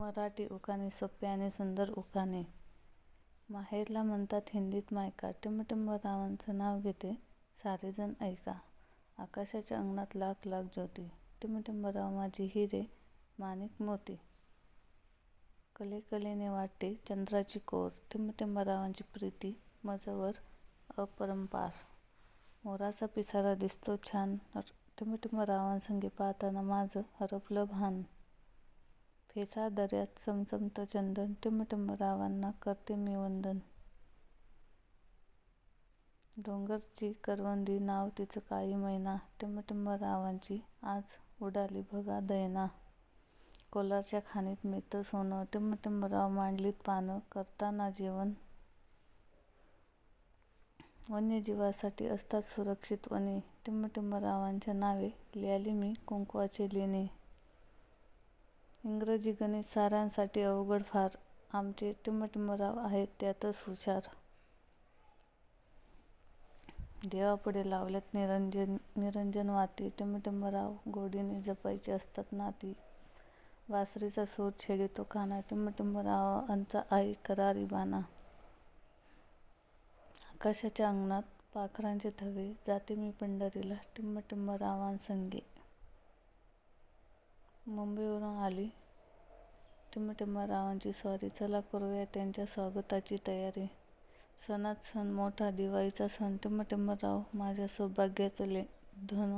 मराठी उखाणे सोपे आणि सुंदर उखाणे. माहेरला म्हणतात हिंदीत मायका. टिमटिमरावांचं नाव घेते सारेजण ऐका. आकाशाच्या अंगणात लाख लाख ज्योती. टिमटिमराव माझी हिरे माणिक मोती. कलेकलेने वाटते चंद्राची कोर. टिमटिमरावांची प्रीती मजवर अपरंपार. मोराचा पिसारा दिसतो छान. टिमटिमरावांसंगे पाहताना माझं हरपलं भान. फेसा दर्यात चमचमतं चंदन. टिमटिमरावांना करते मी वंदन. डोंगरची करवंदी नाव तिचं काळी मैना. टिमटिमरावांची आज उडाली बघा दैना. कोलारच्या खाणीत मिळतं सोनं. टिमटिमराव मांडलीत पानं करताना जेवण. वन्यजीवासाठी असतात सुरक्षित वने. टिमटिमरावांच्या नावे लिहाली मी कुंकवाची लेणी. इंग्रजी गणित साऱ्यांसाठी अवघड फार. आमचे टिमटिमराव आहेत त्यातच हुशार. देवापुढे लावल्यात निरंजन वाती. टिमटिमराव गोडीने जपायची असतात नाती. बासरीचा सूर छेडितो काना. टिमटिमरावांचा आहे करारी बाणा. आकाशाच्या अंगणात पाखरांचे थवे. जाते मी पंढरीला टिमटिमरावांसंगे. मुंबईवरून आली टिमटिमरावांची स्वारी. चला करूया त्यांच्या स्वागताची तयारी. सणात सण मोठा दिवाळीचा सण. टिमटिमराव माझ्या सौभाग्याचं धन.